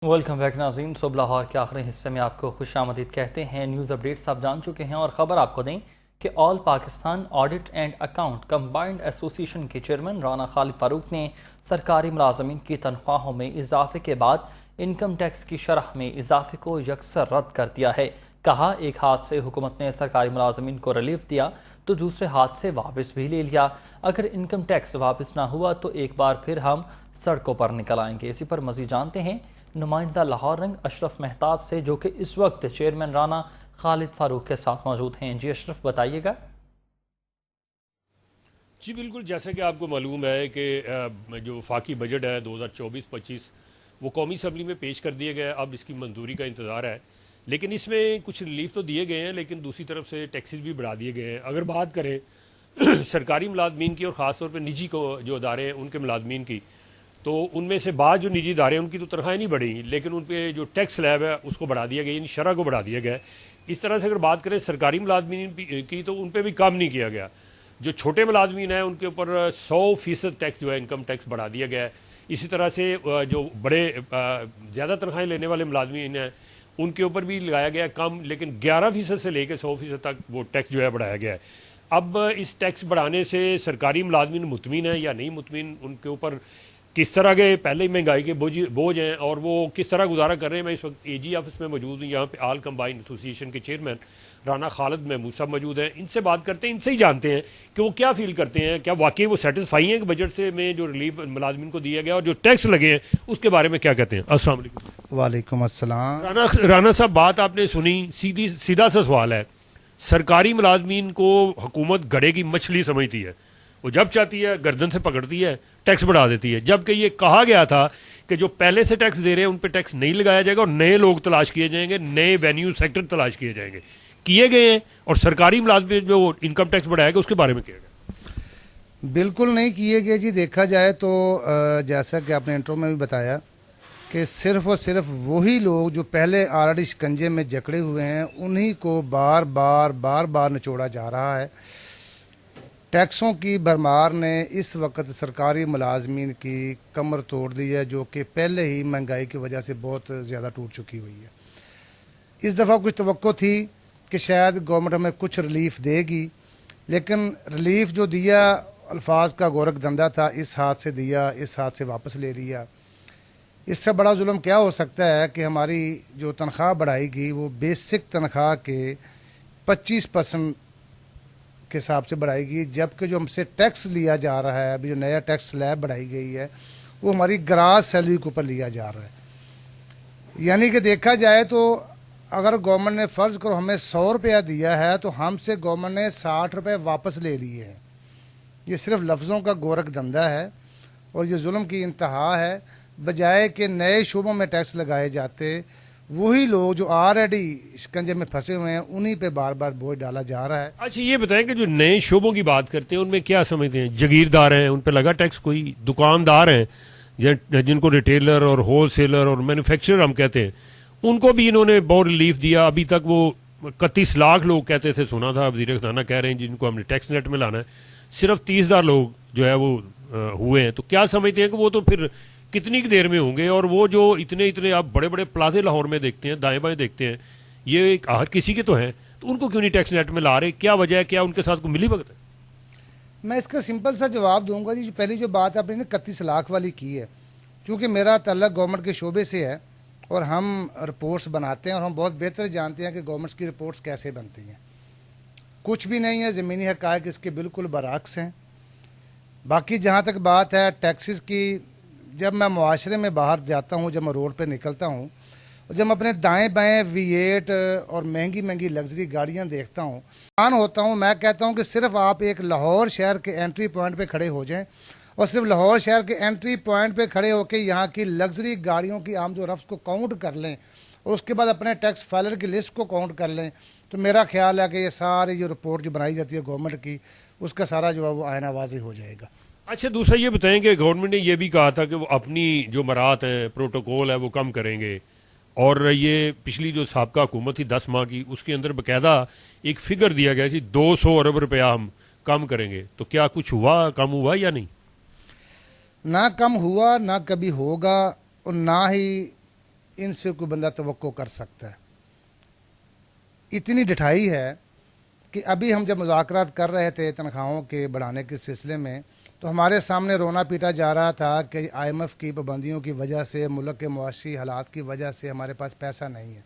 Welcome back नाज़रीन। सुबह लाहौर के आखिरी हिस्से में आपको खुशामदीद कहते हैं। न्यूज़ अपडेट्स आप जान चुके हैं और ख़बर आपको दें कि all Pakistan audit and account combined association के चेयरमैन राना खालिद फारूक ने सरकारी मुलाजमीन की तनख्वाहों में इजाफे के बाद इनकम टैक्स की शरह में इजाफे को यकसर रद्द कर दिया है। कहा, एक हाथ से हुकूमत ने सरकारी मुलाजमीन को रिलीफ दिया तो दूसरे हाथ से वापस भी ले लिया। अगर इनकम टैक्स वापस ना हुआ तो एक बार फिर हम सड़कों पर निकल आएंगे। इसी पर मज़ीद जानते हैं नुमाइंदा लाहौर रंग अशरफ मेहताब से, जो कि इस वक्त चेयरमैन राना खालिद फारूक के साथ मौजूद हैं। जी अशरफ, बताइएगा। जी बिल्कुल, जैसे कि आपको मालूम है कि जो वफाकी बजट है 2024-25 वो कौमी असम्बली में पेश कर दिया गया है। अब इसकी मंजूरी का इंतज़ार है, लेकिन इसमें कुछ रिलीफ तो दिए गए हैं, लेकिन दूसरी तरफ से टैक्सेस भी बढ़ा दिए गए हैं। अगर बात करें सरकारी मुलाजमीन की और ख़ास तौर पर निजी को जो अदारे हैं उनके मुलाजमीन की, तो उनमें से बाद जो निजी इदारे हैं उनकी तो तनख्वाहें नहीं बढ़ी, लेकिन उन पर जो टैक्स स्लैब है उसको बढ़ा दिया गया, यानी शरह को बढ़ा दिया गया है। इस तरह से अगर बात करें सरकारी मुलाजमीन की, तो उन पर भी कम नहीं किया गया। जो छोटे मुलाजमीन हैं उनके ऊपर 100% टैक्स जो है इनकम टैक्स बढ़ा दिया गया है। इसी तरह से जो बड़े ज़्यादा तनख्वाहें लेने वाले मुलाजमीन हैं उनके ऊपर भी लगाया गया कम, लेकिन 11% से लेकर 100% तक वो टैक्स जो है बढ़ाया गया है। अब इस टैक्स बढ़ाने से सरकारी मुलाजमीन मुतमिन है या नहीं मुतमिन, उनके ऊपर किस तरह के पहले ही महंगाई के बोझ हैं और वो किस तरह गुजारा कर रहे हैं। मैं इस वक्त एजी ऑफिस में मौजूद हूँ। यहाँ पे ऑल कंबाइंड एसोसिएशन के चेयरमैन राना खालिद महमूद साहब मौजूद हैं। इनसे बात करते हैं, इनसे ही जानते हैं कि वो क्या फील करते हैं। क्या वाकई वो सेटिस्फाई हैं कि बजट से में जो रिलीफ मुलाजमीन को दिया गया और जो टैक्स लगे हैं उसके बारे में क्या कहते हैं। अस्सलाम वालेकुम। वालेकुम अस्सलाम। राना साहब, बात आपने सुनी, सीधा सा सवाल है। सरकारी मुलाजमीन को हुकूमत गड़े की मछली समझती है, वो जब चाहती है गर्दन से पकड़ती है, टैक्स बढ़ा देती है। जबकि ये कहा गया था कि जो पहले से टैक्स दे रहे हैं उन पर टैक्स नहीं लगाया जाएगा और नए लोग तलाश किए जाएंगे, नए वेन्यू सेक्टर तलाश किए जाएंगे, किए गए हैं। और सरकारी मुलाजमीन जो इनकम टैक्स बढ़ाएगा उसके बारे में किया गया? बिल्कुल नहीं किए गए जी। देखा जाए तो जैसा कि आपने इंट्रो में भी बताया कि सिर्फ और सिर्फ वही लोग जो पहले ऑलरेडी शिकंजे में जकड़े हुए हैं उन्हीं को बार बार निचोड़ा जा रहा है। टैक्सों की भरमार ने इस वक्त सरकारी मुलाजमीन की कमर तोड़ दी है, जो कि पहले ही महंगाई की वजह से बहुत ज़्यादा टूट चुकी हुई है। इस दफ़ा कुछ तवक्को थी कि शायद गवर्नमेंट हमें कुछ रिलीफ देगी, लेकिन रिलीफ जो दिया अल्फाज का गोरख धंधा था, इस हाथ से दिया इस हाथ से वापस ले लिया। इससे बड़ा जुल्म क्या हो सकता है कि हमारी जो तनख्वाह बढ़ाएगी वो बेसिक तनख्वाह के 25% के हिसाब से बढ़ाएगी, जबकि जो हमसे टैक्स लिया जा रहा है, अभी जो नया टैक्स स्लैब बढ़ाई गई है वो हमारी ग्रास सैलरी के ऊपर लिया जा रहा है। यानी कि देखा जाए तो अगर गवर्नमेंट ने फ़र्ज़ करो हमें 100 रुपया दिया है तो हमसे गवर्नमेंट ने 60 रुपये वापस ले लिए हैं। ये सिर्फ लफ्ज़ों का गोरख धंधा है और ये जुल्म की इंतहा है। बजाय कि नए शोबों में टैक्स लगाए जाते, वही लोग जो ऑलरेडी शिकंजे में फंसे हुए हैं उन्हीं पे बार बार बोझ डाला जा रहा है। अच्छा, ये बताएं कि जो नए शोबों की बात करते हैं उनमें क्या समझते हैं? जागीरदार हैं, उन पर लगा टैक्स? कोई दुकानदार हैं जिनको रिटेलर और होल सेलर और मैन्युफैक्चरर हम कहते हैं, उनको भी इन्होंने बहुत रिलीफ दिया। अभी तक वो 31 लाख लोग कहते थे, सुना था वज़ीर ख़ज़ाना कह रहे हैं, जिनको हमने टैक्स नेट में लाना है। सिर्फ 30,000 लोग जो है वो हुए हैं। तो क्या समझते हैं कि वो तो फिर कितनी की देर में होंगे? और वो जो इतने आप बड़े बड़े प्लाजे लाहौर में देखते हैं, दाएं बाएं देखते हैं, ये हर किसी के तो हैं, तो उनको क्यों नहीं टैक्स नेट में ला रहे? क्या वजह है? क्या उनके साथ को मिली भगत है? मैं इसका सिंपल सा जवाब दूंगा जी। पहली जो बात आपने 31 लाख वाली की है, चूँकि मेरा तल्लक गवर्नमेंट के शोबे से है और हम रिपोर्ट्स बनाते हैं और हम बहुत बेहतर जानते हैं कि गवर्नमेंट की रिपोर्ट्स कैसे बनती हैं। कुछ भी नहीं है, ज़मीनी हक़ाइक़ इसके बिल्कुल बरअक्स हैं। बाकी जहाँ तक बात है टैक्सेस की, जब मैं मुआशरे में बाहर जाता हूँ, जब मैं रोड पे निकलता हूँ और जब मैं अपने दाएं बाएं V8 और महंगी महंगी लग्जरी गाड़ियाँ देखता हूँ, हैरान होता हूँ। मैं कहता हूँ कि सिर्फ आप एक लाहौर शहर के एंट्री पॉइंट पे खड़े हो जाएं और सिर्फ लाहौर शहर के एंट्री पॉइंट पे खड़े होकर यहाँ की लग्जरी गाड़ियों की आमद व रफ्त को काउंट कर लें और उसके बाद अपने टैक्स फाइलर की लिस्ट को काउंट कर लें, तो मेरा ख्याल है कि ये सारी जो रिपोर्ट जो बनाई जाती है गवर्नमेंट की, उसका सारा जो है वो आयना वाज़ी हो जाएगा। अच्छा, दूसरा ये बताएं कि गवर्नमेंट ने यह भी कहा था कि वो अपनी जो मराहत हैं, प्रोटोकॉल है, वो कम करेंगे। और ये पिछली जो साबका हुकूमत थी 10 माह की, उसके अंदर बाकायदा एक फिगर दिया गया कि 200 अरब रुपया हम कम करेंगे। तो क्या कुछ हुआ, कम हुआ या नहीं? ना कम हुआ, ना कभी होगा और ना ही इनसे कोई बंदा तवक्को कर सकता है। इतनी ढिठाई है कि अभी हम जब मुज़ाकरात कर रहे थे तनख्वाहों के बढ़ाने के सिलसिले में, तो हमारे सामने रोना पीटा जा रहा था कि IMF की पाबंदियों की वजह से, मुल्क के मुआशी हालात की वजह से हमारे पास पैसा नहीं है।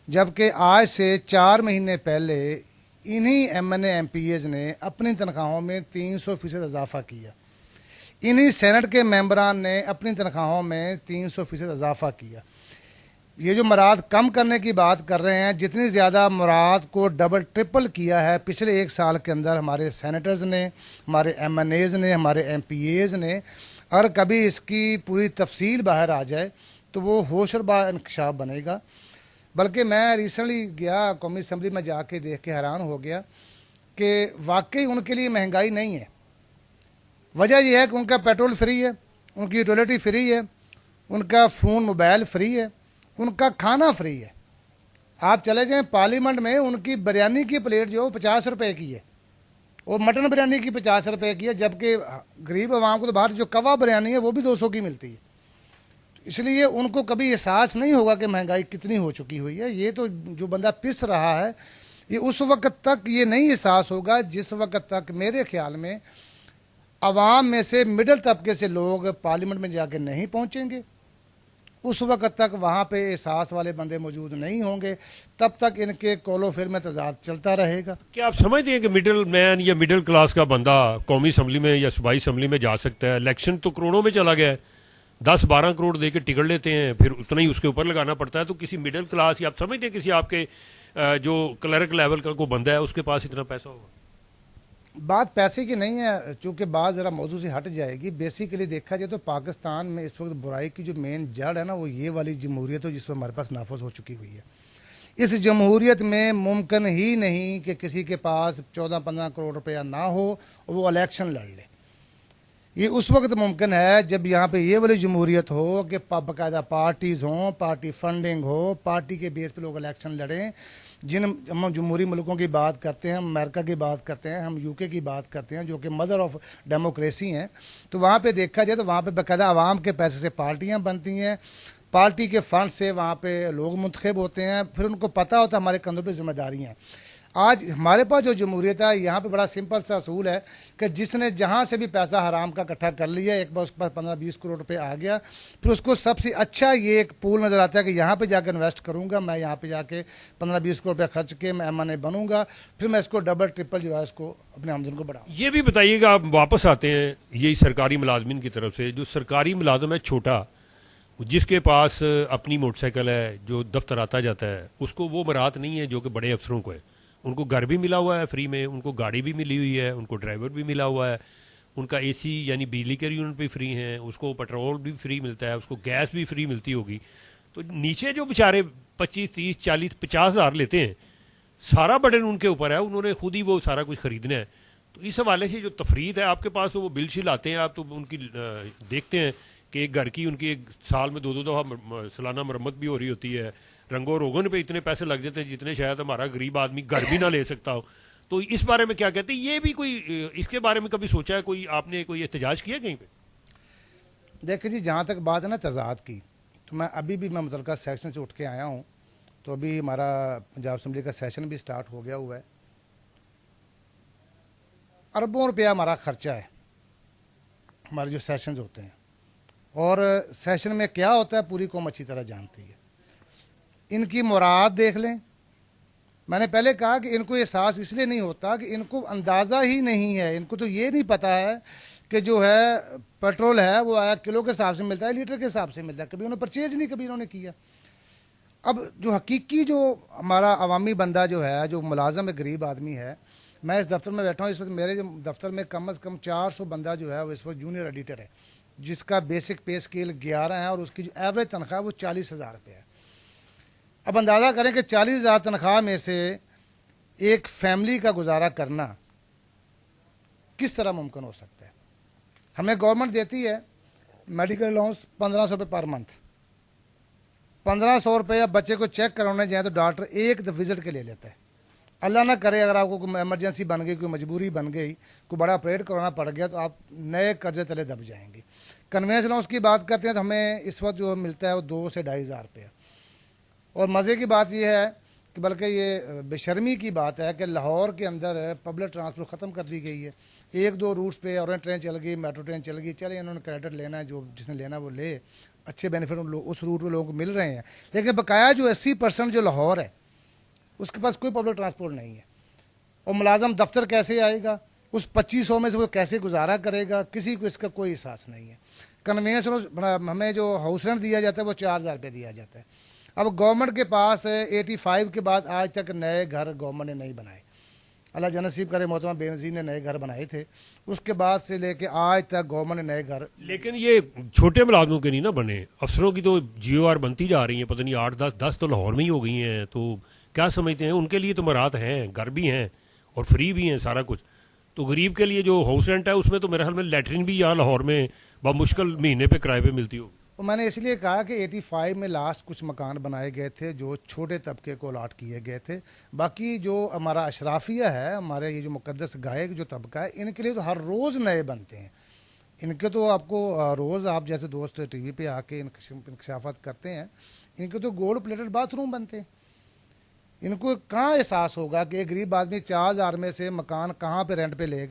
जबकि आज से 4 महीने पहले इन्हीं MNA MPAs ने अपनी तनख्वाहों में 300% इजाफा किया। इन्हीं सेनेट के मेंबरान ने अपनी तनख्वाहों में 300% इजाफा किया। ये जो मुराद कम करने की बात कर रहे हैं, जितनी ज़्यादा मुराद को डबल ट्रिपल किया है पिछले 1 साल के अंदर हमारे सेनेटर्स ने, हमारे MNAs ने, हमारे MPAs ने। अगर कभी इसकी पूरी तफसील बाहर आ जाए तो वो होशरबा इंकशाफ बनेगा। बल्कि मैं रिसेंटली गया कौमी असम्बली में, जाके देख के हैरान हो गया कि वाकई उनके लिए महंगाई नहीं है। वजह यह है कि उनका पेट्रोल फ्री है, उनकी यूटिलिटी फ्री है, उनका फ़ोन मोबाइल फ्री है, उनका खाना फ्री है। आप चले जाएं पार्लियामेंट में, उनकी बिरयानी की प्लेट जो 50 रुपए की है, और मटन बिरयानी की 50 रुपए की है, जबकि गरीब आवाम को तो बाहर जो कवा बिरयानी है वो भी 200 की मिलती है। इसलिए उनको कभी एहसास नहीं होगा कि महंगाई कितनी हो चुकी हुई है। ये तो जो बंदा पिस रहा है, ये उस वक्त तक ये नहीं एहसास होगा जिस वक्त तक मेरे ख्याल में अवाम में से मिडिल तबके से लोग पार्लियामेंट में जाके नहीं पहुंचेंगे। उस वक्त तक वहाँ पे एहसास वाले बंदे मौजूद नहीं होंगे, तब तक इनके कौलो फिर में तजाद चलता रहेगा। क्या आप समझते हैं कि मिडिल मैन या मिडिल क्लास का बंदा कौमी असम्बली में या सूबाई असम्बली में जा सकता है? इलेक्शन तो करोड़ों में चला गया है, 10-12 करोड़ दे के टिकट लेते हैं, फिर उतना ही उसके ऊपर लगाना पड़ता है। तो किसी मिडिल क्लास, या आप समझते हैं किसी आपके जो क्लर्क लेवल का कोई बंदा है उसके पास इतना पैसा होगा? बात पैसे की नहीं है, चूँकि बात ज़रा मौजू से हट जाएगी। बेसिकली देखा जाए तो पाकिस्तान में इस वक्त बुराई की जो मेन जड़ है ना, वो ये वाली जमहूरियत हो जिसमें हमारे पास नाफज हो चुकी हुई है। इस जमहूरियत में मुमकिन ही नहीं कि किसी के पास 14-15 करोड़ रुपया ना हो और वो इलेक्शन लड़ ले। ये उस वक्त मुमकिन है जब यहाँ पे ये वाली जमहूरियत हो कि बाकायदा पार्टीज़ हों, पार्टी फंडिंग हो, पार्टी के बेस पे लोग इलेक्शन लड़ें। हम जमहूरी मुल्कों की बात करते हैं, हम अमेरिका की बात करते हैं, हम UK की बात करते हैं, जो कि मदर ऑफ डेमोक्रेसी हैं, तो वहाँ पे देखा जाए तो वहाँ पे बाकायदा आवाम के पैसे से पार्टियाँ बनती हैं, पार्टी के फंड से वहाँ पे लोग मुंतखब होते हैं, फिर उनको पता होता है हमारे कंधों पे जिम्मेदारी हैं। आज हमारे पास जो जमहूरियत है, यहाँ पे बड़ा सिंपल सा असूल है कि जिसने जहाँ से भी पैसा हराम का इकट्ठा कर लिया, एक बार उसके पास 15-20 करोड़ रुपए आ गया, फिर उसको सबसे अच्छा ये एक पूल नज़र आता है कि यहाँ पे जाकर इन्वेस्ट करूँगा, मैं यहाँ पे जाके 15-20 करोड़ रुपया खर्च के मैं MNA बनूंगा, फिर मैं इसको डबल ट्रिपल जो है इसको अपने आमदन को बढ़ाऊँ। ये भी बताइएगा, आप वापस आते हैं यही सरकारी मुलाजमिन की तरफ से, जो सरकारी मुलाजम है छोटा, जिसके पास अपनी मोटरसाइकिल है, जो दफ्तर आता जाता है, उसको वो मराहत नहीं है जो कि बड़े अफसरों को है। उनको घर भी मिला हुआ है फ्री में, उनको गाड़ी भी मिली हुई है, उनको ड्राइवर भी मिला हुआ है, उनका AC यानी बिजली के यूनिट भी फ्री हैं, उसको पेट्रोल भी फ्री मिलता है, उसको गैस भी फ्री मिलती होगी। तो नीचे जो बेचारे 25, 30, 40, 50 हज़ार लेते हैं, सारा बर्डन उनके ऊपर है, उन्होंने खुद ही वो सारा कुछ खरीदना है। तो इस हवाले से जो तफरीद है आपके पास, तो वो बिल शिल आते हैं, आप तो उनकी देखते हैं कि एक घर की उनकी एक साल में 2-2 दफ़ा सालाना मरम्मत भी हो रही होती है, रंगो रोगन पे इतने पैसे लग जाते हैं जितने शायद हमारा गरीब आदमी घर भी ना ले सकता हो। तो इस बारे में क्या कहते हैं? ये भी कोई इसके बारे में कभी सोचा है, कोई आपने कोई एहतजाज किया कहीं पे? देखिए जी, जहाँ तक बात है ना तजाद की, तो मैं अभी भी मैं मुतलका सेक्शन से उठ के आया हूँ, तो अभी हमारा पंजाब असम्बली का सेशन भी स्टार्ट हो गया हुआ है। अरबों रुपया हमारा खर्चा है हमारे जो सेशंस होते हैं, और सेशन में क्या होता है पूरी कौम अच्छी तरह जानती है। इनकी मुराद देख लें। मैंने पहले कहा कि इनको एहसास इसलिए नहीं होता कि इनको अंदाज़ा ही नहीं है, इनको तो ये नहीं पता है कि जो है पेट्रोल है वो किलो के हिसाब से मिलता है, लीटर के हिसाब से मिलता है। कभी उन्होंने परचेज नहीं कभी इन्होंने किया। अब जो हकीकी जो हमारा अवामी बंदा जो है, जो मुलाजम है, गरीब आदमी है, मैं इस दफ्तर में बैठा हूँ, इस वक्त मेरे जो दफ्तर में कम से कम 400 बंदा जो है वो इस वक्त जूनियर एडिटर है, जिसका बेसिक पे स्केल 11 है और उसकी जो एवरेज तनख्वाह वो 40,000 रुपये है। अब अंदाज़ा करें कि 40,000 तनख्वाह में से एक फैमिली का गुजारा करना किस तरह मुमकिन हो सकता है। हमें गवर्नमेंट देती है मेडिकल अलाउंस 1500 रुपये पर मंथ। 1500 रुपये बच्चे को चेक करवाने जाए तो डॉक्टर एक विजिट के ले लेता है। अल्लाह ना करे अगर आपको कोई एमरजेंसी बन गई, कोई मजबूरी बन गई, कोई बड़ा ऑपरेट करवाना पड़ गया, तो आप नए कर्जे तले दब जाएंगे। कन्वेंस अलाउंस की बात करते हैं तो हमें इस वक्त जो मिलता है वो 2 से 2,500 रुपया। और मज़े की बात यह है कि बल्कि ये बेशर्मी की बात है कि लाहौर के अंदर पब्लिक ट्रांसपोर्ट ख़त्म कर दी गई है। 1-2 रूट्स पे ऑरेंज ट्रेन चल गई, मेट्रो ट्रेन चल गई, चले इन्होंने क्रेडिट लेना है, जो जिसने लेना वो ले, अच्छे बेनिफिट उस रूट में लोगों को मिल रहे हैं। लेकिन बकाया जो 80% जो लाहौर है उसके पास कोई पब्लिक ट्रांसपोर्ट नहीं है। और मुलाजम दफ्तर कैसे आएगा, उस 2500 में से वो कैसे गुजारा करेगा, किसी को इसका कोई एहसास नहीं है। कन्वेंस हमें जो हाउस रेंट दिया जाता है वो 4,000 रुपये दिया जाता है। अब गवर्नमेंट के पास 85 के बाद आज तक नए घर गवर्नमेंट ने नहीं बनाए। अल्लाह जनसीब करे, मोहतरमा बेनज़ीर ने नए घर बनाए थे, उसके बाद से लेके आज तक गवर्नमेंट ने नए घर। लेकिन ये छोटे मुलाजमों के नहीं ना बने, अफसरों की तो GOR बनती जा रही है, पता नहीं 8-10 तो लाहौर में ही हो गई हैं। तो क्या समझते हैं, उनके लिए तो मराहत हैं, घर भी हैं और फ्री भी हैं सारा कुछ। तो गरीब के लिए जो हाउस रेंट है उसमें तो मेरे ख्याल में लैट्रिन भी यहाँ लाहौर में बामुश्किल महीने पे किराए पे मिलती हो। तो मैंने इसलिए कहा कि 85 में लास्ट कुछ मकान बनाए गए थे जो छोटे तबके को अलाट किए गए थे। बाकी जो हमारा अशराफिया है, हमारे ये जो मुकद्दस गायक जो तबका है, इनके लिए तो हर रोज़ नए बनते हैं। इनके तो आपको रोज़ आप जैसे दोस्त TV पे आके इंकशाफात करते हैं, इनके तो गोल्ड प्लेटेड बाथरूम बनते हैं। इनको कहाँ एहसास होगा कि एक गरीब आदमी 4,000 में से मकान कहाँ पे रेंट पे लेगा।